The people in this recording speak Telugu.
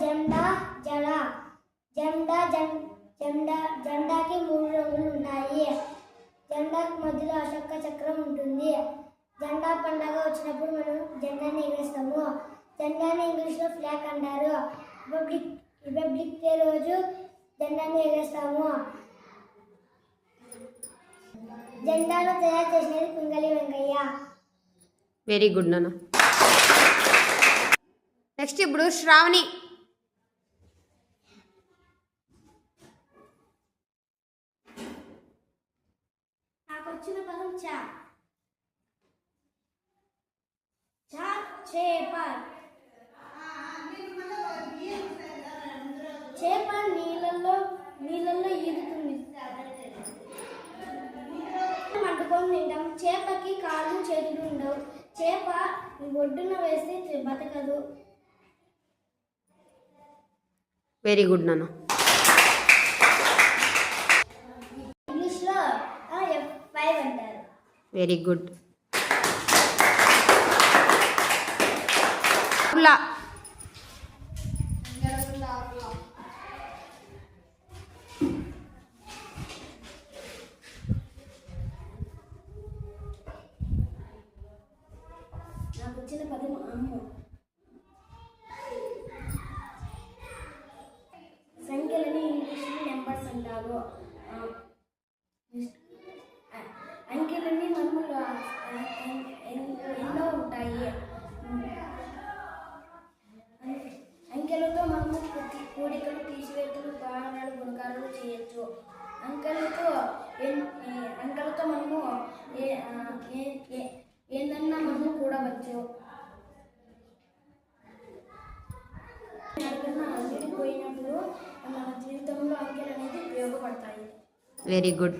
జెండా జడ. జెండాకి 3 రంగులు ఉంటాయి. జెండాకి మధ్యలో అశోక చక్రం ఉంటుంది. జెండా పండగ వచ్చినప్పుడు మనం జెండాని ఎగరేస్తాము. జెండాని ఇంగ్లీష్లో ఫ్లాగ్ అంటారు. రిపబ్లిక్ డే రోజు జెండాని ఎగరేస్తాము. జెండాను తయారు చేసినది పింగళి వెంకయ్య. వెరీ గుడ్ నాన్న. నెక్స్ట్ ఇప్పుడు శ్రావణి. నాకు వచ్చిన పదం చా. చేప. చేప నీళ్ళల్లో ఈదుతుంది. వండుకొని తింటాం. చేపకి కాళ్ళు చేతులు ఉండవు. చేప ఒడ్డున వేస్తే బతకదు. వెరీ గుడ్ నాన్న. ఇంగ్లీష్లో F5 అంటారు. Very good. నాకు వచ్చిన పదం అమ్ము. సంఖ్యలని ఇంగ్లీష్లో నెంబర్స్ అంటారు. అంకెలన్నీ మనము ఎన్నో ఉంటాయి. అంకెలతో మనము కూడికలు, తీసివేతలు, భాగాలు, గుణకారాలు చేయొచ్చు. అంకెలతో మనము ఏదన్నా మనము కూడవచ్చు. పోయినప్పుడు మన జీవితంలో అంకెలు అనేది ఉపయోగపడతాయి. Very good.